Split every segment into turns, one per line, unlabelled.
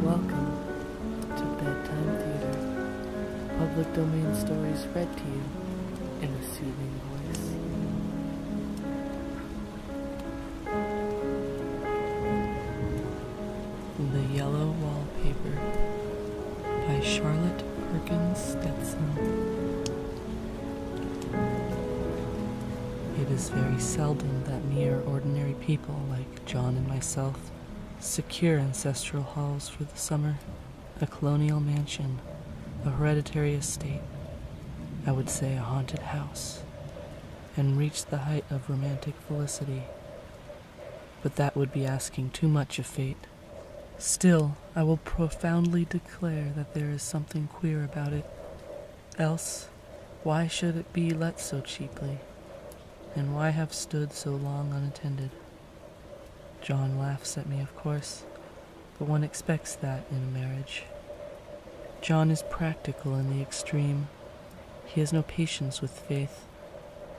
Welcome to Bedtime Theatre, public domain stories read to you in a soothing voice. The Yellow Wallpaper by Charlotte Perkins Gilman. It is very seldom that mere ordinary people like John and myself secure ancestral halls for the summer, a colonial mansion, a hereditary estate, I would say a haunted house, and reach the height of romantic felicity. But that would be asking too much of fate. Still, I will profoundly declare that there is something queer about it. Else, why should it be let so cheaply? And why have stood so long unattended? John laughs at me, of course, but one expects that in a marriage. John is practical in the extreme. He has no patience with faith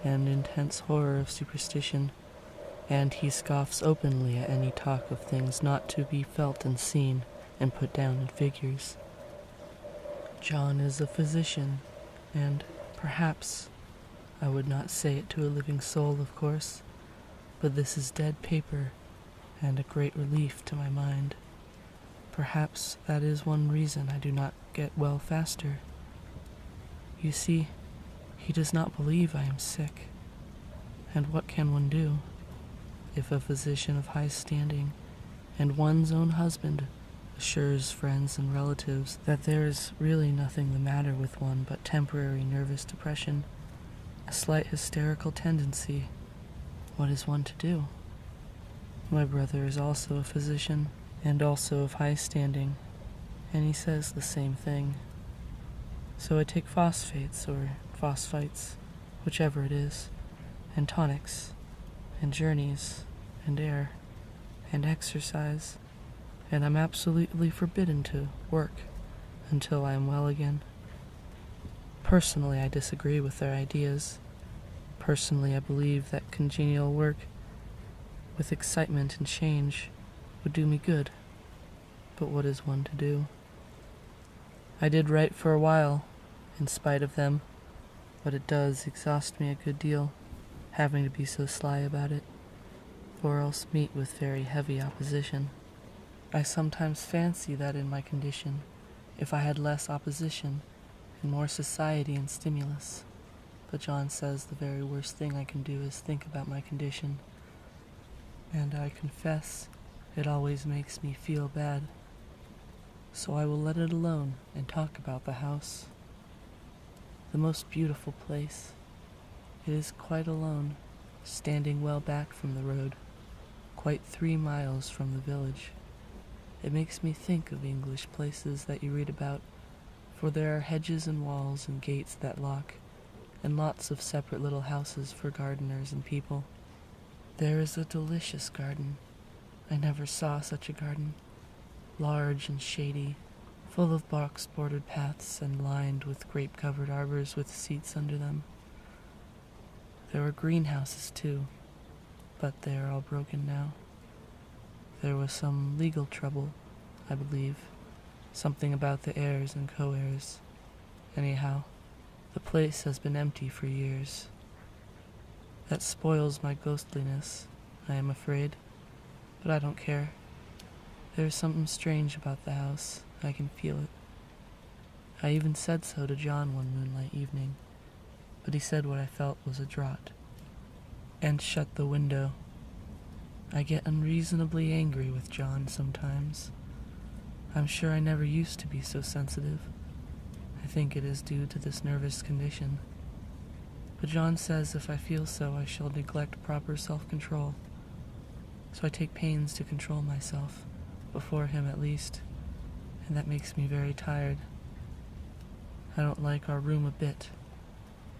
and intense horror of superstition, and he scoffs openly at any talk of things not to be felt and seen and put down in figures. John is a physician, and perhaps, I would not say it to a living soul, of course, but this is dead paper and a great relief to my mind. Perhaps that is one reason I do not get well faster. You see, he does not believe I am sick. And what can one do? If a physician of high standing and one's own husband assures friends and relatives that there is really nothing the matter with one but temporary nervous depression, a slight hysterical tendency, what is one to do? My brother is also a physician, and also of high standing, and he says the same thing. So I take phosphates or phosphites, whichever it is, and tonics, and journeys, and air, and exercise, and I'm absolutely forbidden to work until I am well again. Personally, I disagree with their ideas. Personally, I believe that congenial work with excitement and change would do me good. But what is one to do? I did write for a while, in spite of them, but it does exhaust me a good deal, having to be so sly about it, or else meet with very heavy opposition. I sometimes fancy that in my condition, if I had less opposition and more society and stimulus, but John says the very worst thing I can do is think about my condition, and I confess it always makes me feel bad. So I will let it alone and talk about the house. The most beautiful place. It is quite alone, standing well back from the road, quite 3 miles from the village. It makes me think of English places that you read about, for there are hedges and walls and gates that lock, and lots of separate little houses for gardeners and people. There is a delicious garden. I never saw such a garden. Large and shady, full of box-bordered paths and lined with grape-covered arbors with seats under them. There were greenhouses, too, but they are all broken now. There was some legal trouble, I believe, something about the heirs and co-heirs. Anyhow, the place has been empty for years. That spoils my ghostliness, I am afraid, but I don't care. There is something strange about the house. I can feel it. I even said so to John one moonlight evening, but he said what I felt was a draught, and shut the window. I get unreasonably angry with John sometimes. I'm sure I never used to be so sensitive. I think it is due to this nervous condition. But John says if I feel so, I shall neglect proper self-control. So I take pains to control myself, before him at least, and that makes me very tired. I don't like our room a bit.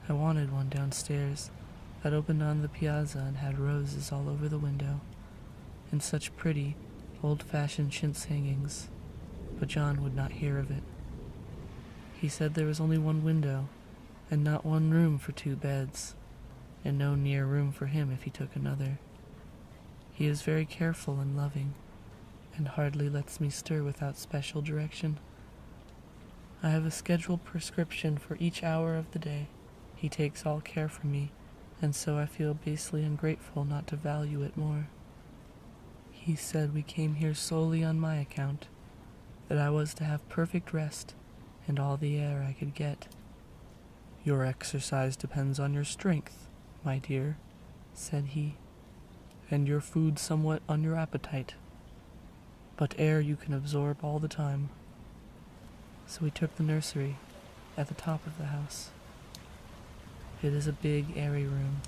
I wanted one downstairs that opened on the piazza and had roses all over the window, and such pretty, old-fashioned chintz hangings, but John would not hear of it. He said there was only one window, and not one room for 2 beds, and no near room for him if he took another. He is very careful and loving, and hardly lets me stir without special direction. I have a scheduled prescription for each hour of the day. He takes all care for me, and so I feel basely ungrateful not to value it more. He said we came here solely on my account, that I was to have perfect rest and all the air I could get. Your exercise depends on your strength, my dear, said he, and your food somewhat on your appetite. But air you can absorb all the time. So we took the nursery at the top of the house. It is a big, airy room,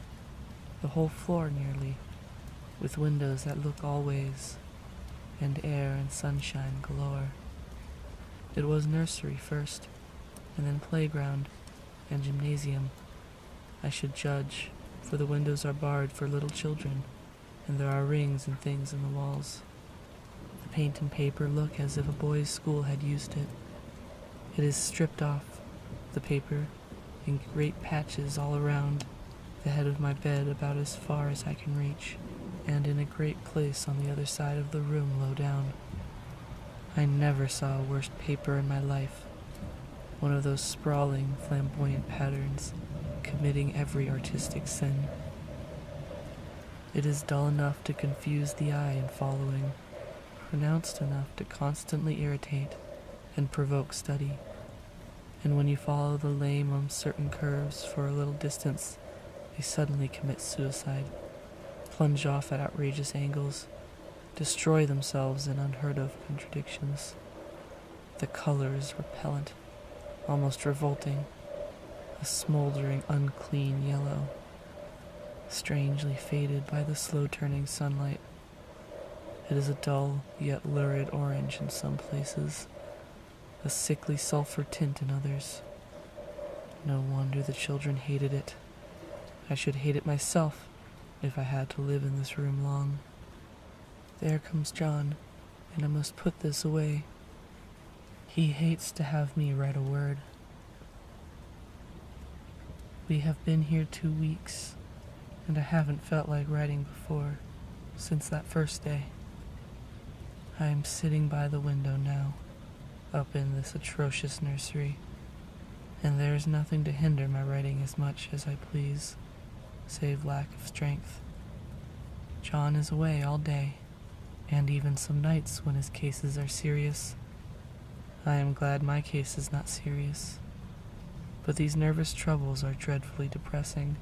the whole floor nearly, with windows that look all ways, and air and sunshine galore. It was nursery first, and then playground and gymnasium, I should judge, for the windows are barred for little children, and there are rings and things in the walls. The paint and paper look as if a boys' school had used it. It is stripped off, the paper, in great patches all around the head of my bed about as far as I can reach, and in a great place on the other side of the room low down. I never saw a worse paper in my life, one of those sprawling, flamboyant patterns, committing every artistic sin. It is dull enough to confuse the eye in following, pronounced enough to constantly irritate and provoke study. And when you follow the lame, uncertain curves for a little distance, they suddenly commit suicide, plunge off at outrageous angles, destroy themselves in unheard-of contradictions. The color is repellent, almost revolting, a smoldering, unclean yellow, strangely faded by the slow-turning sunlight. It is a dull, yet lurid orange in some places, a sickly sulfur tint in others. No wonder the children hated it. I should hate it myself if I had to live in this room long. There comes John, and I must put this away. He hates to have me write a word. We have been here 2 weeks, and I haven't felt like writing before, since that first day. I am sitting by the window now, up in this atrocious nursery, and there is nothing to hinder my writing as much as I please, save lack of strength. John is away all day, and even some nights when his cases are serious. I am glad my case is not serious, but these nervous troubles are dreadfully depressing.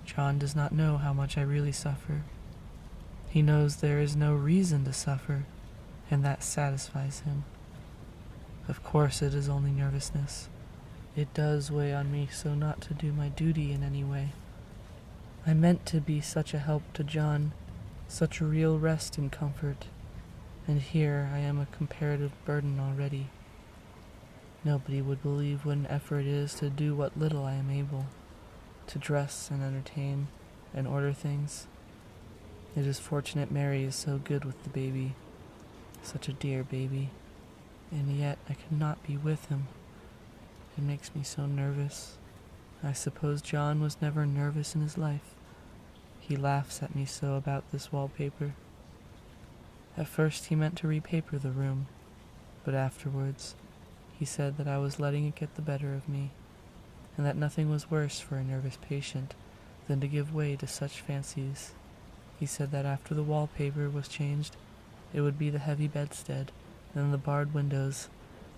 John does not know how much I really suffer. He knows there is no reason to suffer, and that satisfies him. Of course it is only nervousness. It does weigh on me so not to do my duty in any way. I meant to be such a help to John, such a real rest and comfort, and here I am a comparative burden already. Nobody would believe what an effort it is to do what little I am able, to dress and entertain and order things. It is fortunate Mary is so good with the baby, such a dear baby, and yet I cannot be with him. It makes me so nervous. I suppose John was never nervous in his life. He laughs at me so about this wallpaper. At first he meant to repaper the room, but afterwards he said that I was letting it get the better of me, and that nothing was worse for a nervous patient than to give way to such fancies. He said that after the wallpaper was changed, it would be the heavy bedstead, then the barred windows,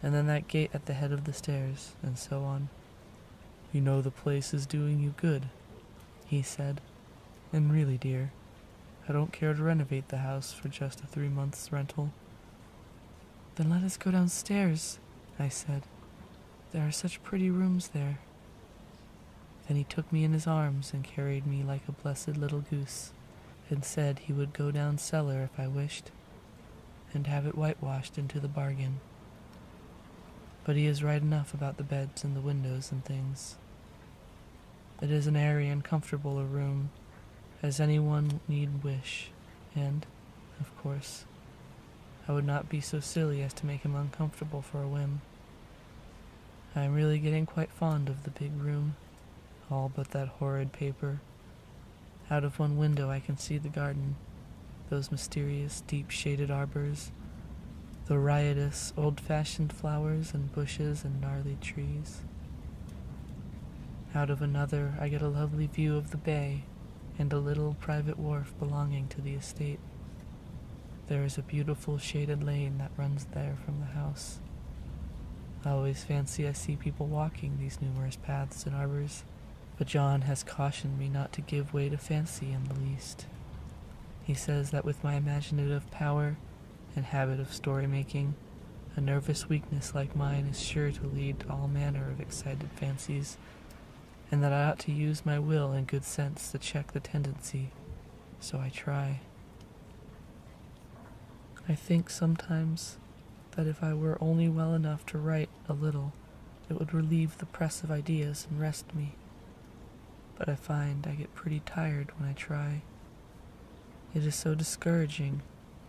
and then that gate at the head of the stairs, and so on. You know the place is doing you good, he said, and really, dear, I don't care to renovate the house for just a 3 months' rental. Then let us go downstairs, I said. There are such pretty rooms there. Then he took me in his arms and carried me like a blessed little goose, and said he would go down cellar if I wished, and have it whitewashed into the bargain. But he is right enough about the beds and the windows and things. It is an airy and comfortable a room, as anyone need wish, and, of course, I would not be so silly as to make him uncomfortable for a whim. I am really getting quite fond of the big room, all but that horrid paper. Out of one window I can see the garden, those mysterious, deep-shaded arbors, the riotous, old-fashioned flowers and bushes and gnarly trees. Out of another, I get a lovely view of the bay and a little private wharf belonging to the estate. There is a beautiful shaded lane that runs there from the house. I always fancy I see people walking these numerous paths and arbors, but John has cautioned me not to give way to fancy in the least. He says that with my imaginative power and habit of story-making, a nervous weakness like mine is sure to lead to all manner of excited fancies, and that I ought to use my will and good sense to check the tendency, so I try. I think sometimes that if I were only well enough to write a little, it would relieve the press of ideas and rest me. But I find I get pretty tired when I try. It is so discouraging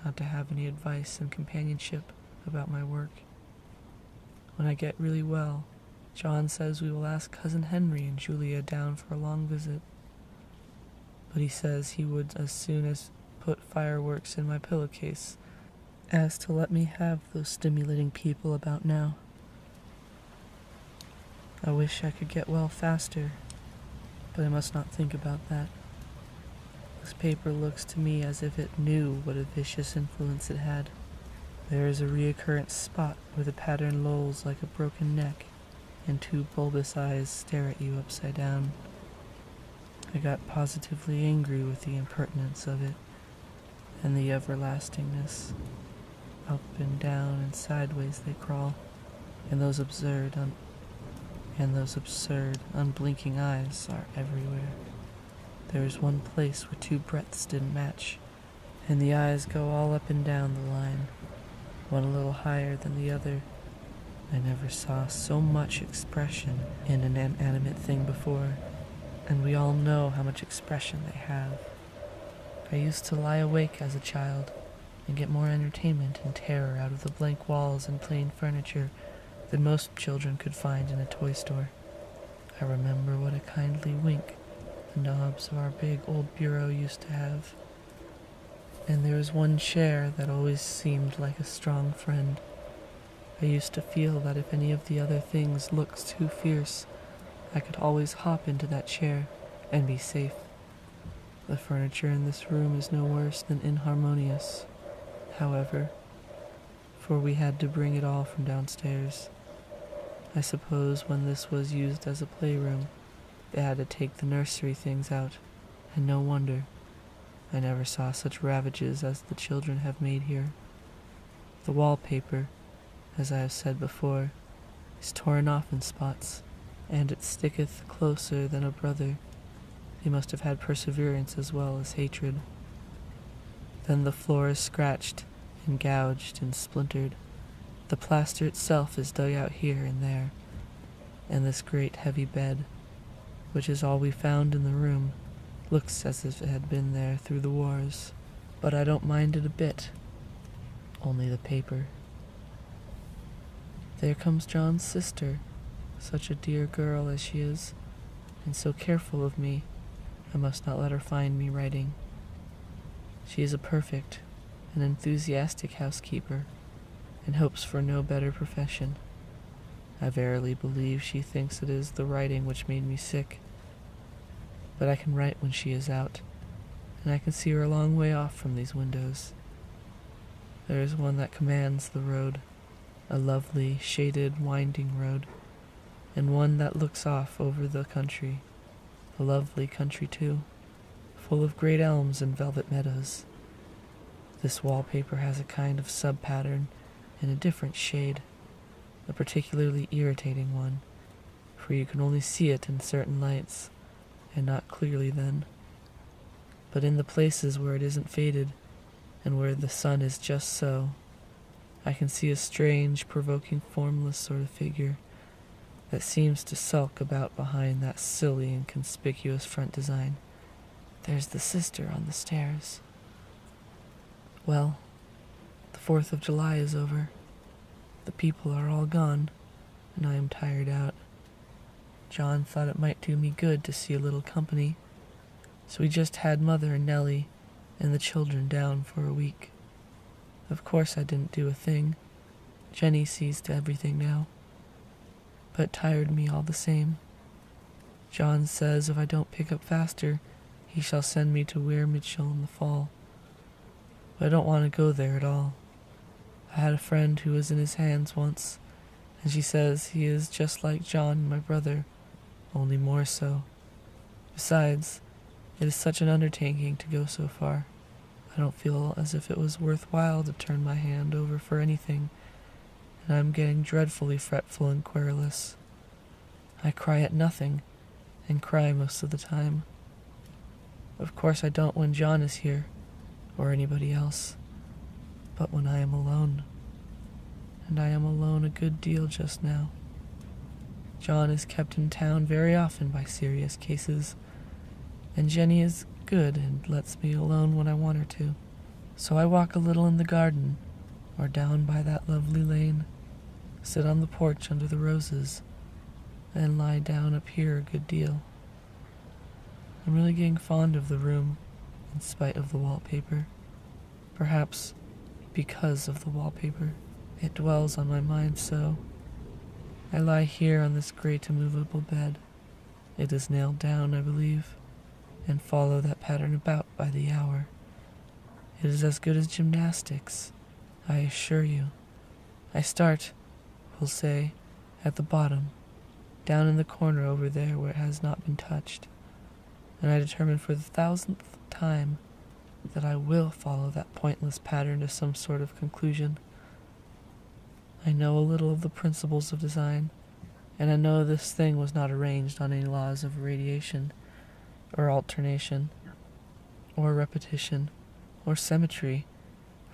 not to have any advice and companionship about my work. When I get really well, John says we will ask Cousin Henry and Julia down for a long visit. But he says he would as soon as put fireworks in my pillowcase as to let me have those stimulating people about now. I wish I could get well faster, but I must not think about that. This paper looks to me as if it knew what a vicious influence it had. There is a recurrent spot where the pattern lolls like a broken neck, and two bulbous eyes stare at you upside down. I got positively angry with the impertinence of it, and the everlastingness. Up and down and sideways they crawl, and those absurd, unblinking eyes are everywhere. There is one place where two breadths didn't match, and the eyes go all up and down the line, one a little higher than the other. I never saw so much expression in an inanimate thing before, and we all know how much expression they have. I used to lie awake as a child and get more entertainment and terror out of the blank walls and plain furniture than most children could find in a toy store. I remember what a kindly wink the knobs of our big old bureau used to have. And there was one chair that always seemed like a strong friend. I used to feel that if any of the other things looked too fierce, I could always hop into that chair and be safe. The furniture in this room is no worse than inharmonious, however, for we had to bring it all from downstairs. I suppose when this was used as a playroom, they had to take the nursery things out, and no wonder. I never saw such ravages as the children have made here. The wallpaper, as I have said before, is torn off in spots, and it sticketh closer than a brother. They must have had perseverance as well as hatred. Then the floor is scratched and gouged and splintered. The plaster itself is dug out here and there, and this great heavy bed, which is all we found in the room, looks as if it had been there through the wars. But I don't mind it a bit, only the paper. There comes John's sister, such a dear girl as she is, and so careful of me. I must not let her find me writing. She is a perfect and enthusiastic housekeeper, and hopes for no better profession. I verily believe she thinks it is the writing which made me sick. But I can write when she is out, and I can see her a long way off from these windows. There is one that commands the road, a lovely, shaded, winding road, and one that looks off over the country, a lovely country too, full of great elms and velvet meadows. This wallpaper has a kind of sub-pattern in a different shade, a particularly irritating one, for you can only see it in certain lights, and not clearly then. But in the places where it isn't faded, and where the sun is just so, I can see a strange, provoking, formless sort of figure that seems to sulk about behind that silly and conspicuous front design. There's the sister on the stairs. Well, the 4th of July is over. The people are all gone, and I am tired out. John thought it might do me good to see a little company, so we just had Mother and Nellie, and the children down for a week. Of course I didn't do a thing. Jenny sees to everything now, but tired me all the same. John says if I don't pick up faster, he shall send me to Weir Mitchell in the fall. But I don't want to go there at all. I had a friend who was in his hands once, and she says he is just like John, my brother, only more so. Besides, it is such an undertaking to go so far. I don't feel as if it was worthwhile to turn my hand over for anything, and I am getting dreadfully fretful and querulous. I cry at nothing, and cry most of the time. Of course I don't when John is here, or anybody else, but when I am alone. And I am alone a good deal just now. John is kept in town very often by serious cases, and Jenny is good and lets me alone when I want her to. So I walk a little in the garden, or down by that lovely lane, sit on the porch under the roses, and lie down up here a good deal. I'm really getting fond of the room, in spite of the wallpaper. Perhaps because of the wallpaper. It dwells on my mind so. I lie here on this great immovable bed. It is nailed down, I believe, and follow that pattern about by the hour. It is as good as gymnastics, I assure you. I start, we'll say, at the bottom, down in the corner over there where it has not been touched, and I determine for the 1000th time that I will follow that pointless pattern to some sort of conclusion. I know a little of the principles of design, and I know this thing was not arranged on any laws of radiation, or alternation, or repetition, or symmetry,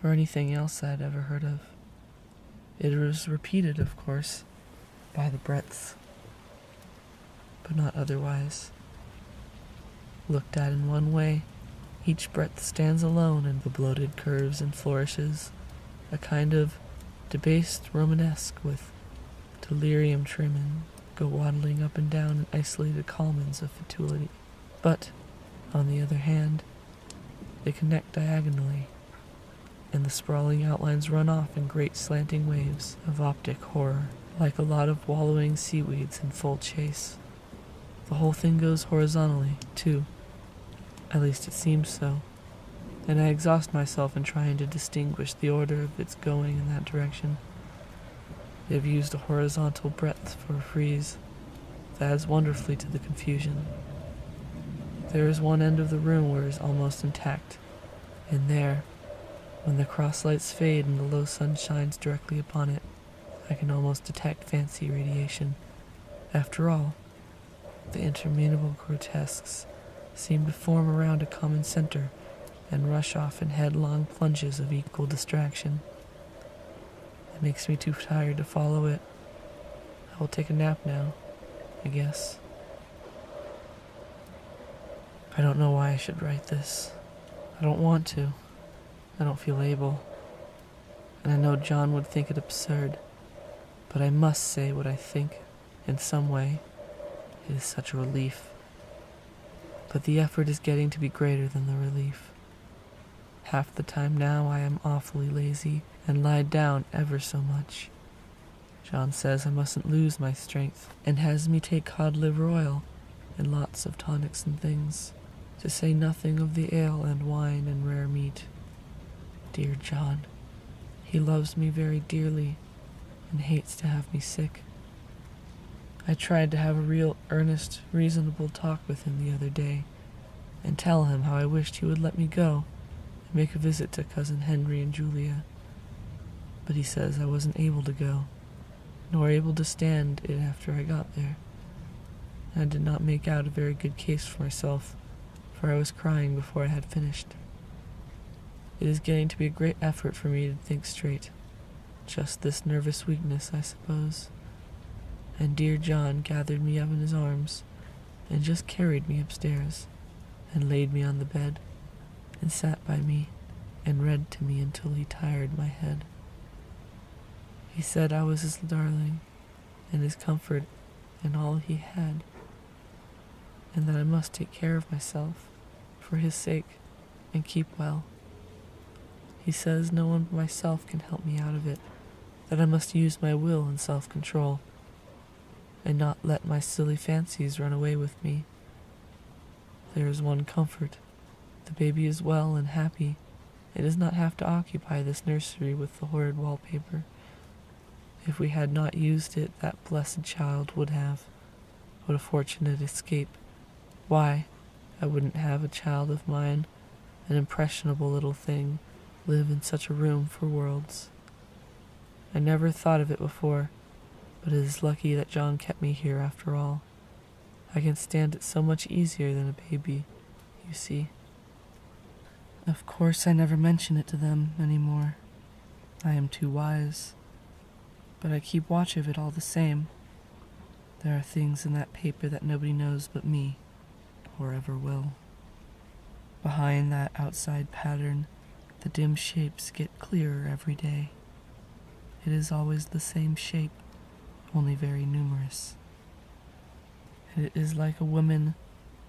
or anything else I had ever heard of. It was repeated, of course, by the breadths, but not otherwise. Looked at in one way, each breadth stands alone in the bloated curves and flourishes, a kind of debased Romanesque with delirium trim and go waddling up and down in isolated columns of futility. But, on the other hand, they connect diagonally, and the sprawling outlines run off in great slanting waves of optic horror, like a lot of wallowing seaweeds in full chase. The whole thing goes horizontally, too. At least it seems so, and I exhaust myself in trying to distinguish the order of its going in that direction. They have used a horizontal breadth for a frieze that adds wonderfully to the confusion. There is one end of the room where it is almost intact, and there, when the cross lights fade and the low sun shines directly upon it, I can almost detect fancy radiation. After all, the interminable grotesques seem to form around a common center and rush off in headlong plunges of equal distraction. It makes me too tired to follow it. I will take a nap now, I guess. I don't know why I should write this. I don't want to. I don't feel able. And I know John would think it absurd, but I must say what I think in some way. It is such a relief. But the effort is getting to be greater than the relief. Half the time now I am awfully lazy and lie down ever so much. John says I mustn't lose my strength and has me take cod liver oil and lots of tonics and things, to say nothing of the ale and wine and rare meat. Dear John, he loves me very dearly and hates to have me sick. I tried to have a real, earnest, reasonable talk with him the other day, and tell him how I wished he would let me go and make a visit to Cousin Henry and Julia. But he says I wasn't able to go, nor able to stand it after I got there. And I did not make out a very good case for myself, for I was crying before I had finished. It is getting to be a great effort for me to think straight. Just this nervous weakness, I suppose. And dear John gathered me up in his arms, and just carried me upstairs, and laid me on the bed, and sat by me, and read to me until he tired my head. He said I was his darling, and his comfort, and all he had, and that I must take care of myself, for his sake, and keep well. He says no one but myself can help me out of it, that I must use my will and self-control, and not let my silly fancies run away with me. There is one comfort. The baby is well and happy. It does not have to occupy this nursery with the horrid wallpaper. If we had not used it, that blessed child would have. What a fortunate escape. Why, I wouldn't have a child of mine, an impressionable little thing, live in such a room for worlds. I never thought of it before, but it is lucky that John kept me here after all. I can stand it so much easier than a baby, you see. Of course, I never mention it to them anymore. I am too wise. But I keep watch of it all the same. There are things in that paper that nobody knows but me, or ever will. Behind that outside pattern, the dim shapes get clearer every day. It is always the same shape, only very numerous. And it is like a woman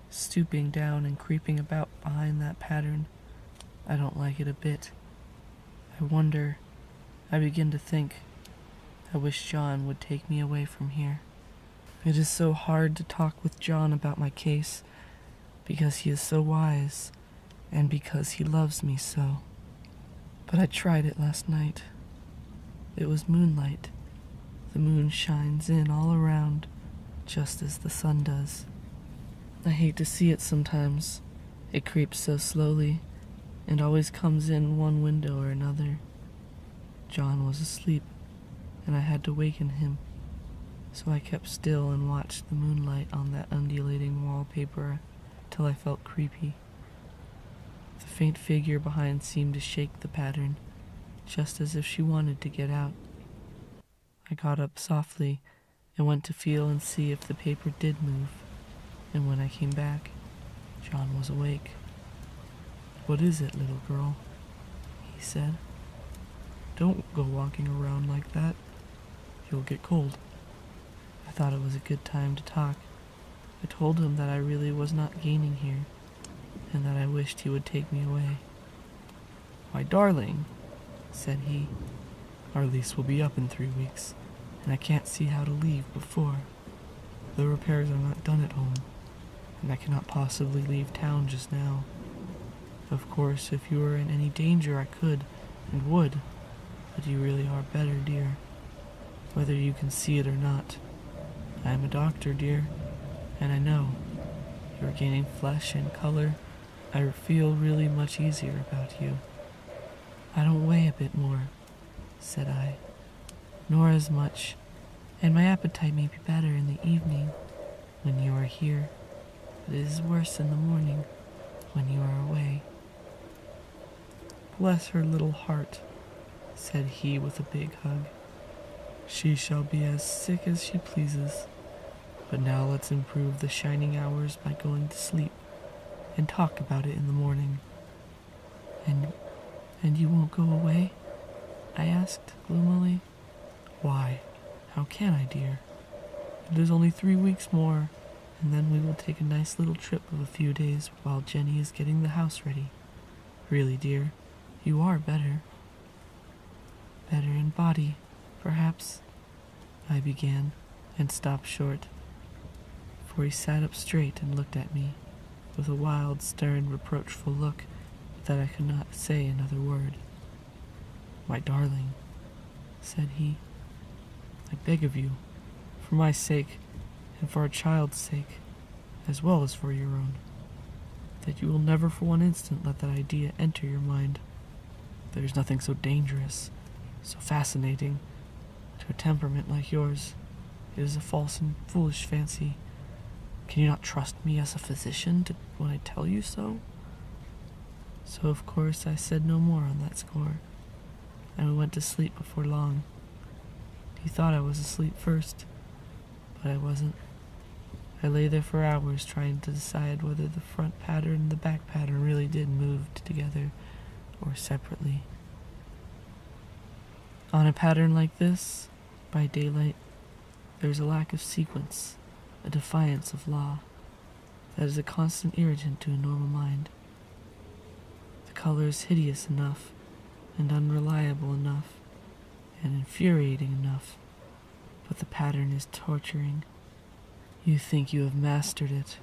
stooping down and creeping about behind that pattern. I don't like it a bit. I wonder, I begin to think, I wish John would take me away from here. It is so hard to talk with John about my case, because he is so wise, and because he loves me so. But I tried it last night. It was moonlight. The moon shines in all around, just as the sun does. I hate to see it sometimes. It creeps so slowly, and always comes in one window or another. John was asleep, and I had to waken him, so I kept still and watched the moonlight on that undulating wallpaper till I felt creepy. The faint figure behind seemed to shake the pattern, just as if she wanted to get out. I got up softly and went to feel and see if the paper did move, and when I came back, John was awake. "What is it, little girl?" he said. "Don't go walking around like that. You'll get cold." I thought it was a good time to talk. I told him that I really was not gaining here, and that I wished he would take me away. "Why, darling," said he, "our lease will be up in 3 weeks, and I can't see how to leave before. The repairs are not done at home, and I cannot possibly leave town just now. Of course, if you were in any danger I could and would, but you really are better, dear, whether you can see it or not. I am a doctor, dear, and I know. You are gaining flesh and color. I feel really much easier about you." "I don't weigh a bit more," said I, "nor as much, and my appetite may be better in the evening when you are here, but it is worse in the morning when you are away." "Bless her little heart," said he with a big hug. "She shall be as sick as she pleases. But now let's improve the shining hours by going to sleep and talk about it in the morning." And you won't go away?" I asked gloomily. "Why, how can I, dear? It is only 3 weeks more, and then we will take a nice little trip of a few days while Jenny is getting the house ready. Really, dear, you are better." "Better in body, perhaps," I began, and stopped short, for he sat up straight and looked at me with a wild, stern, reproachful look that I could not say another word. "My darling," said he, "I beg of you, for my sake and for our child's sake, as well as for your own, that you will never for one instant let that idea enter your mind. There is nothing so dangerous, so fascinating, to a temperament like yours. It is a false and foolish fancy. Can you not trust me as a physician when I tell you so?" So of course I said no more on that score, and we went to sleep before long. He thought I was asleep first, but I wasn't. I lay there for hours trying to decide whether the front pattern and the back pattern really did move together or separately. On a pattern like this, by daylight, there's a lack of sequence, a defiance of law, that is a constant irritant to a normal mind. color's hideous enough, and unreliable enough, and infuriating enough, but the pattern is torturing. You think you have mastered it,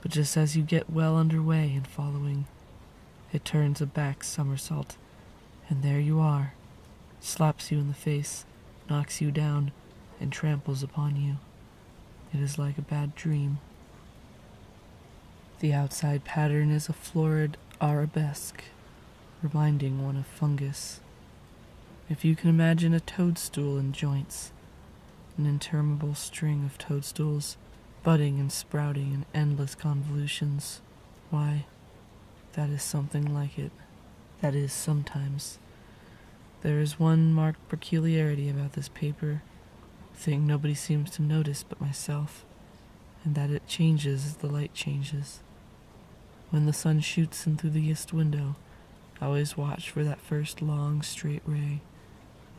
but just as you get well underway in following, it turns a back somersault, and there you are, slaps you in the face, knocks you down, and tramples upon you. It is like a bad dream. The outside pattern is a florid arabesque, reminding one of fungus. If you can imagine a toadstool in joints, an interminable string of toadstools, budding and sprouting in endless convolutions, why, that is something like it. That is, sometimes. There is one marked peculiarity about this paper, a thing nobody seems to notice but myself, and that it changes as the light changes. When the sun shoots in through the east window, I always watch for that first long, straight ray.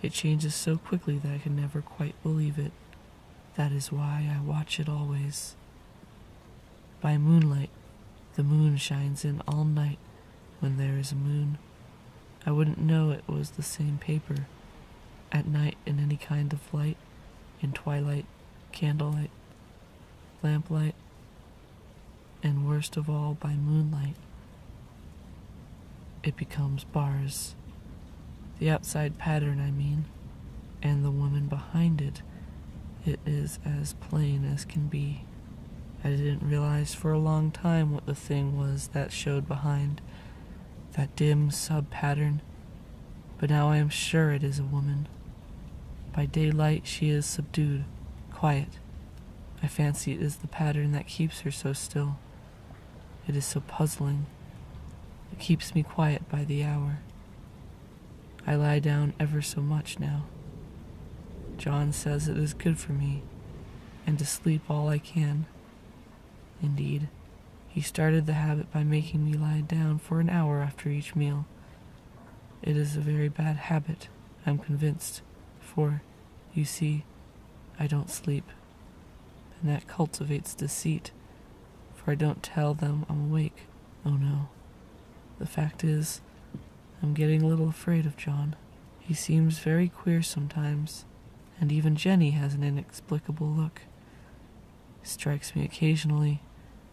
It changes so quickly that I can never quite believe it. That is why I watch it always. By moonlight, the moon shines in all night when there is a moon. I wouldn't know it was the same paper. At night, in any kind of light, in twilight, candlelight, lamplight, and worst of all, by moonlight, it becomes bars. The outside pattern, I mean, and the woman behind it, it is as plain as can be. I didn't realize for a long time what the thing was that showed behind, that dim sub-pattern, but now I am sure it is a woman. By daylight she is subdued, quiet. I fancy it is the pattern that keeps her so still. It is so puzzling. It keeps me quiet by the hour. I lie down ever so much now. John says it is good for me, and to sleep all I can. Indeed, he started the habit by making me lie down for an hour after each meal. It is a very bad habit, I'm convinced, for, you see, I don't sleep, and that cultivates deceit, for I don't tell them I'm awake. Oh no. The fact is, I'm getting a little afraid of John. He seems very queer sometimes, and even Jenny has an inexplicable look. It strikes me occasionally,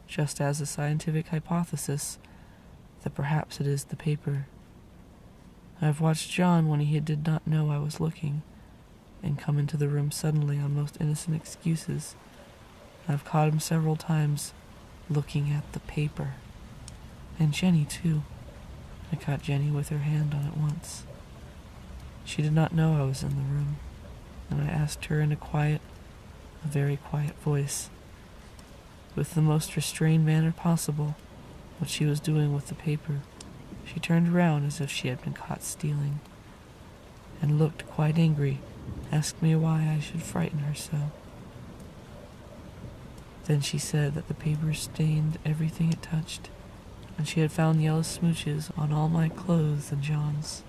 just as a scientific hypothesis, that perhaps it is the paper. I've watched John when he did not know I was looking, and come into the room suddenly on most innocent excuses. I've caught him several times looking at the paper. And Jenny, too. I caught Jenny with her hand on it once. She did not know I was in the room, and I asked her in a very quiet voice, with the most restrained manner possible, what she was doing with the paper. She turned around as if she had been caught stealing, and looked quite angry, asked me why I should frighten her so. Then she said that the paper stained everything it touched, and she had found yellow smooches on all my clothes and John's,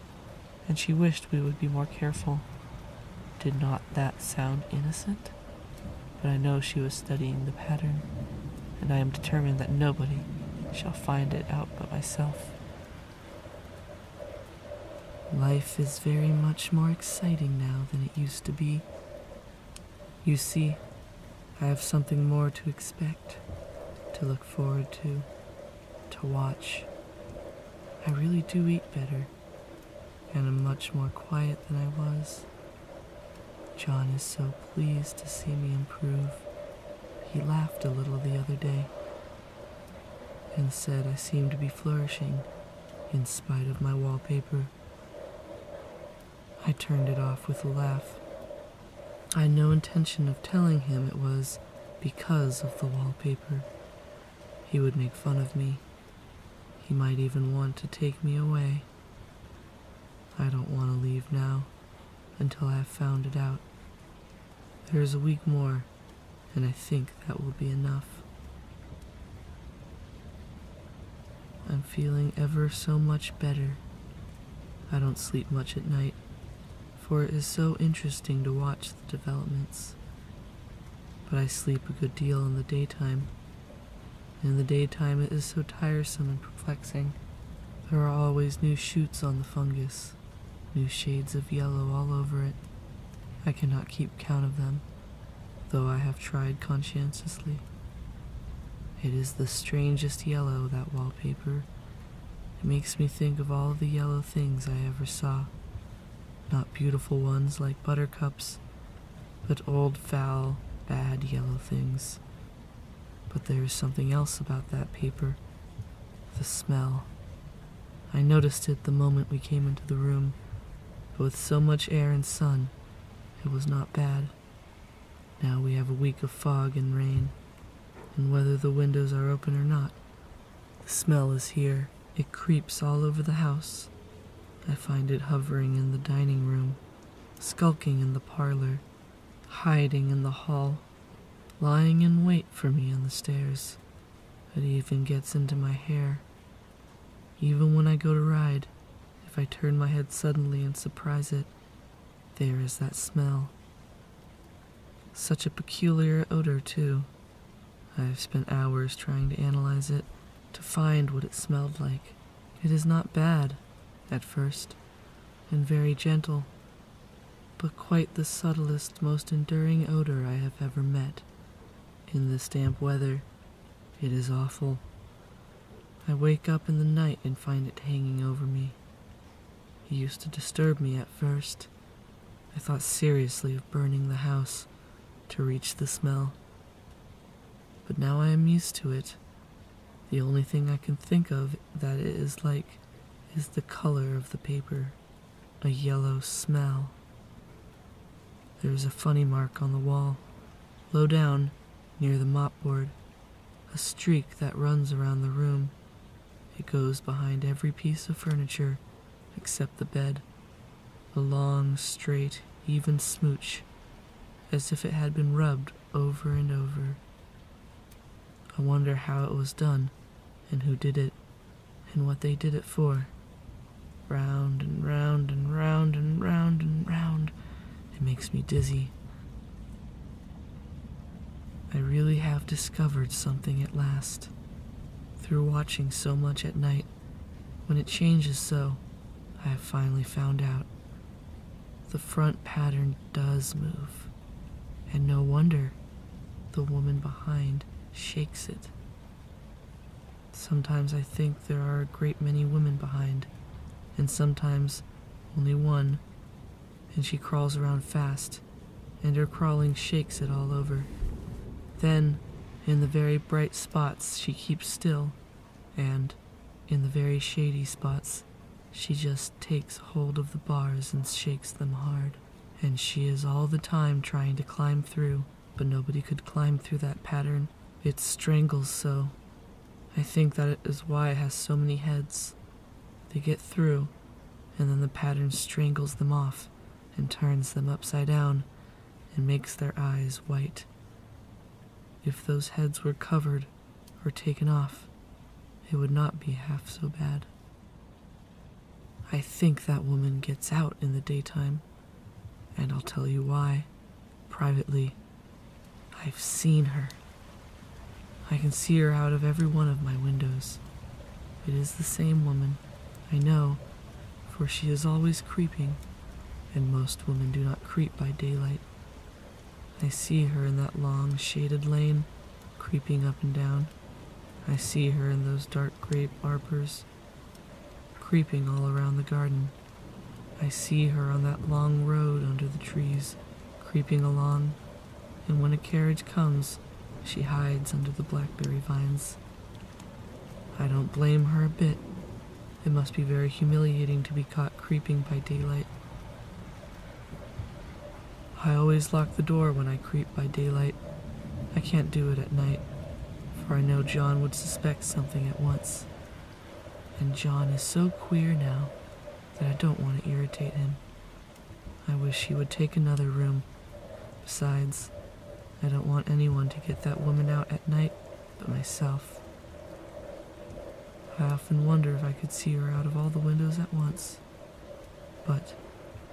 and she wished we would be more careful. Did not that sound innocent? But I know she was studying the pattern, and I am determined that nobody shall find it out but myself. Life is very much more exciting now than it used to be. You see, I have something more to expect, to look forward to watch. I really do eat better, and am much more quiet than I was. John is so pleased to see me improve. He laughed a little the other day, and said I seemed to be flourishing, in spite of my wallpaper. I turned it off with a laugh. I had no intention of telling him it was because of the wallpaper. He would make fun of me. He might even want to take me away. I don't want to leave now, until I have found it out. There is a week more, and I think that will be enough. I'm feeling ever so much better. I don't sleep much at night, for it is so interesting to watch the developments. But I sleep a good deal in the daytime. In the daytime it is so tiresome and perplexing There are always new shoots on the fungus, new shades of yellow all over it. I cannot keep count of them, though I have tried conscientiously. It is the strangest yellow, that wallpaper. It makes me think of all the yellow things I ever saw. Not beautiful ones like buttercups, but old, foul, bad yellow things. But there is something else about that paper. The smell. I noticed it the moment we came into the room, but with so much air and sun, it was not bad. Now we have a week of fog and rain, and whether the windows are open or not, the smell is here. It creeps all over the house. I find it hovering in the dining room, skulking in the parlor, hiding in the hall, lying in wait for me on the stairs. It even gets into my hair. Even when I go to ride, if I turn my head suddenly and surprise it, there is that smell. Such a peculiar odor, too. I have spent hours trying to analyze it, to find what it smelled like. It is not bad, at first, and very gentle, but quite the subtlest, most enduring odor I have ever met. In this damp weather, it is awful. I wake up in the night and find it hanging over me. It used to disturb me at first. I thought seriously of burning the house to reach the smell. But now I am used to it. The only thing I can think of that it is like is the color of the paper, a yellow smell. There is a funny mark on the wall, low down, near the mopboard, a streak that runs around the room. It goes behind every piece of furniture except the bed, a long, straight, even smooch, as if it had been rubbed over and over. I wonder how it was done, and who did it, and what they did it for. Round and round and round and round and round. It makes me dizzy. I really have discovered something at last. Through watching so much at night, when it changes so, I have finally found out. The front pattern does move, and no wonder the woman behind shakes it. Sometimes I think there are a great many women behind, and sometimes only one, and she crawls around fast, and her crawling shakes it all over. Then, in the very bright spots, she keeps still, and, in the very shady spots, she just takes hold of the bars and shakes them hard. And she is all the time trying to climb through, but nobody could climb through that pattern. It strangles so. I think that is why it has so many heads. They get through, and then the pattern strangles them off and turns them upside down and makes their eyes white. If those heads were covered or taken off, it would not be half so bad. I think that woman gets out in the daytime, and I'll tell you why, privately. I've seen her. I can see her out of every one of my windows. It is the same woman, I know, for she is always creeping, and most women do not creep by daylight. I see her in that long, shaded lane, creeping up and down. I see her in those dark gray arbors, creeping all around the garden. I see her on that long road under the trees, creeping along, and when a carriage comes, she hides under the blackberry vines. I don't blame her a bit. It must be very humiliating to be caught creeping by daylight. I always lock the door when I creep by daylight. I can't do it at night, for I know John would suspect something at once. And John is so queer now that I don't want to irritate him. I wish he would take another room. Besides, I don't want anyone to get that woman out at night but myself. I often wonder if I could see her out of all the windows at once. But,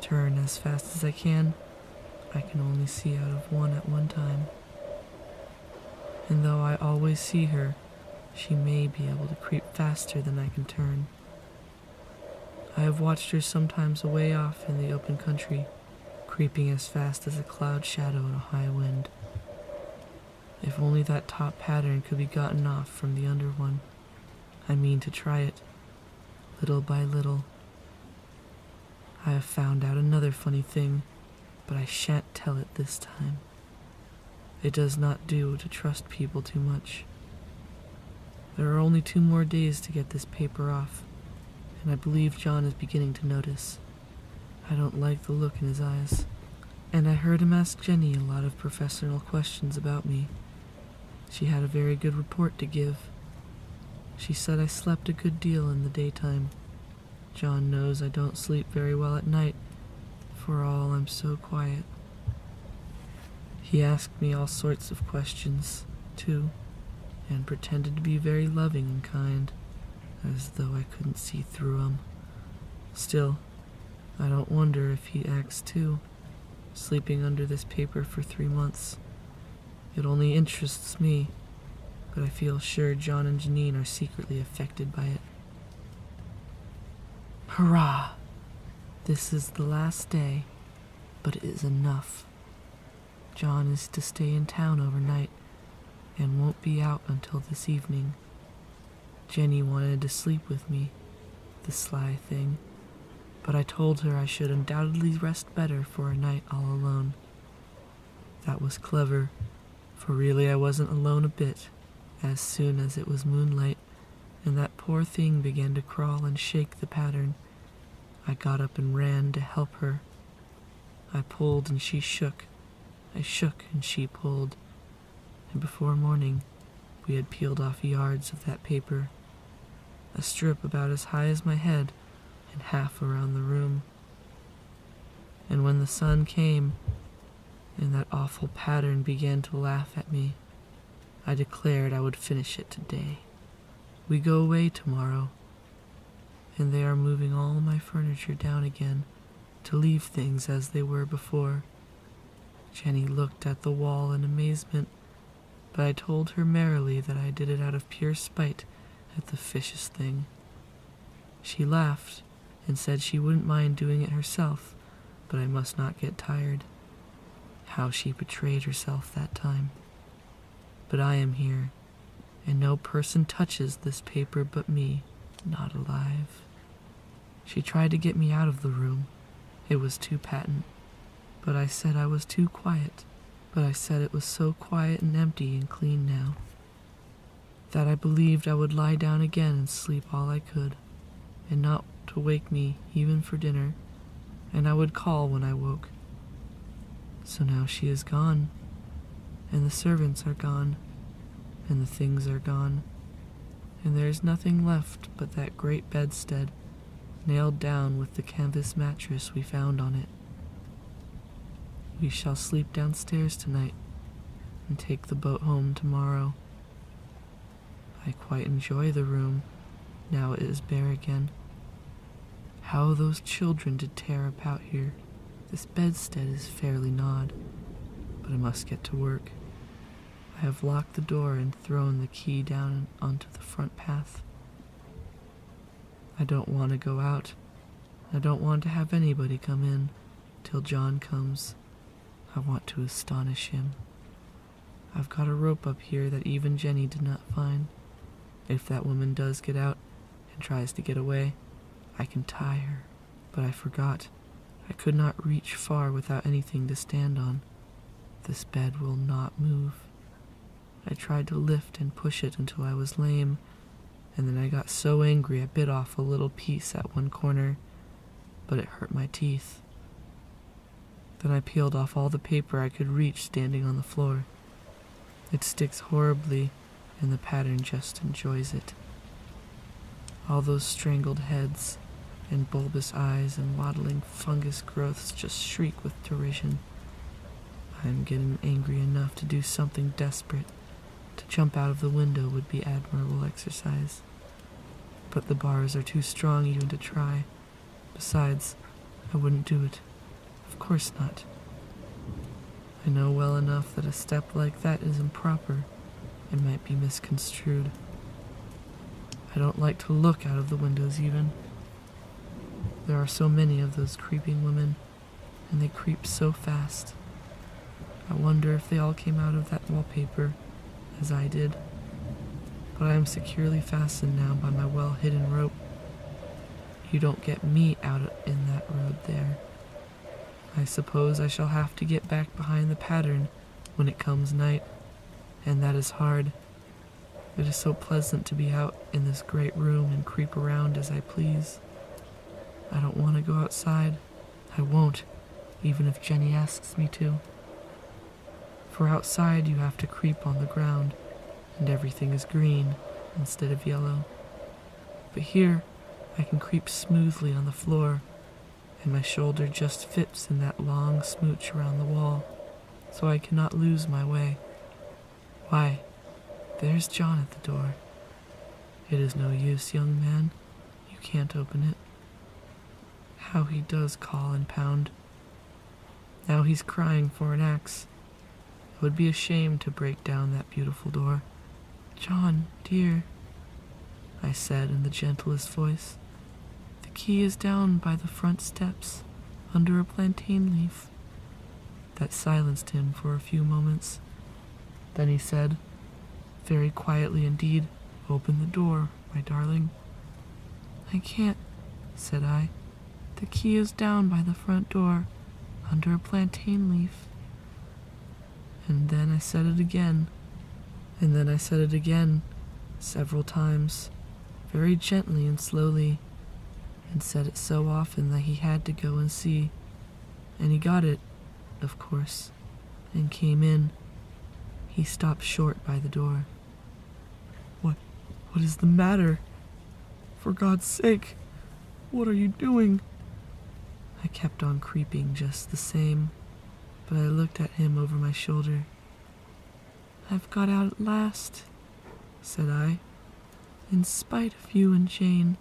turn as fast as I can only see out of one at one time. And though I always see her, she may be able to creep faster than I can turn. I have watched her sometimes away off in the open country, creeping as fast as a cloud shadow in a high wind. If only that top pattern could be gotten off from the under one. I mean to try it, little by little. I have found out another funny thing, but I shan't tell it this time. It does not do to trust people too much. There are only 2 more days to get this paper off, and I believe John is beginning to notice. I don't like the look in his eyes, and I heard him ask Jenny a lot of professional questions about me. She had a very good report to give. She said I slept a good deal in the daytime. John knows I don't sleep very well at night, for all I'm so quiet. He asked me all sorts of questions, too, and pretended to be very loving and kind, as though I couldn't see through 'em. Still, I don't wonder if he acts too, sleeping under this paper for 3 months. It only interests me, but I feel sure John and Janine are secretly affected by it. Hurrah! This is the last day, but it is enough. John is to stay in town overnight, and won't be out until this evening. Jenny wanted to sleep with me, the sly thing, but I told her I should undoubtedly rest better for a night all alone. That was clever, for really I wasn't alone a bit, as soon as it was moonlight, and that poor thing began to crawl and shake the pattern. I got up and ran to help her. I pulled and she shook. I shook and she pulled. And before morning, we had peeled off yards of that paper, a strip about as high as my head and half around the room. And when the sun came, and that awful pattern began to laugh at me, I declared I would finish it today. We go away tomorrow, and they are moving all my furniture down again to leave things as they were before. Jenny looked at the wall in amazement, but I told her merrily that I did it out of pure spite at the vicious thing. She laughed and said she wouldn't mind doing it herself, but I must not get tired. How she betrayed herself that time. But I am here, and no person touches this paper but me, not alive. She tried to get me out of the room. It was too patent. But I said I was too quiet. But I said it was so quiet and empty and clean now, that I believed I would lie down again and sleep all I could, and not to wake me even for dinner, and I would call when I woke. So now she is gone, and the servants are gone, and the things are gone, and there is nothing left but that great bedstead, nailed down with the canvas mattress we found on it. We shall sleep downstairs tonight, and take the boat home tomorrow. I quite enjoy the room, now it is bare again. How those children did tear about here. This bedstead is fairly gnawed, but I must get to work. I have locked the door and thrown the key down onto the front path. I don't want to go out. I don't want to have anybody come in till John comes. I want to astonish him. I've got a rope up here that even Jenny did not find. If that woman does get out and tries to get away, I can tie her. But I forgot. I could not reach far without anything to stand on. This bed will not move. I tried to lift and push it until I was lame, and then I got so angry I bit off a little piece at one corner, but it hurt my teeth. Then I peeled off all the paper I could reach standing on the floor. It sticks horribly, and the pattern just enjoys it. All those strangled heads and bulbous eyes and waddling fungus growths just shriek with derision. I am getting angry enough to do something desperate. To jump out of the window would be admirable exercise. But the bars are too strong even to try. Besides, I wouldn't do it. Of course not. I know well enough that a step like that is improper and might be misconstrued. I don't like to look out of the windows even. There are so many of those creeping women, and they creep so fast. I wonder if they all came out of that wallpaper, as I did. But I am securely fastened now by my well-hidden rope. You don't get me out in that road there. I suppose I shall have to get back behind the pattern when it comes night, and that is hard. It is so pleasant to be out in this great room and creep around as I please. I don't want to go outside. I won't, even if Jenny asks me to. For outside you have to creep on the ground, and everything is green instead of yellow. But here I can creep smoothly on the floor, and my shoulder just fits in that long smooch around the wall, so I cannot lose my way. Why, there's John at the door. It is no use, young man. You can't open it. How he does call and pound. Now he's crying for an axe. It would be a shame to break down that beautiful door. John, dear, I said in the gentlest voice, the key is down by the front steps, under a plantain leaf. That silenced him for a few moments. Then he said, very quietly indeed, open the door, my darling. I can't, said I. The key is down by the front door, under a plantain leaf. And then I said it again, and then I said it again, several times, very gently and slowly, and said it so often that he had to go and see. And he got it, of course, and came in. He stopped short by the door. What is the matter? For God's sake, what are you doing? I kept on creeping just the same, but I looked at him over my shoulder. I've got out at last, said I, in spite of you and Jane,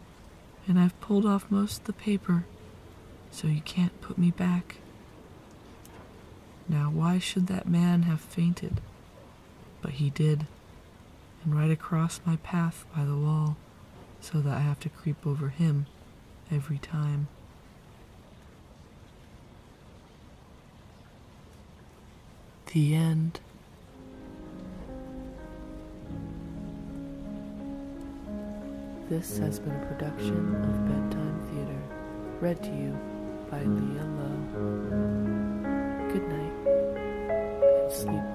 and I've pulled off most of the paper, so you can't put me back. Now why should that man have fainted? But he did, and right across my path by the wall, so that I have to creep over him every time. The end. This has been a production of Bedtime Theatre, read to you by Leah Lowe. Good night, and sleep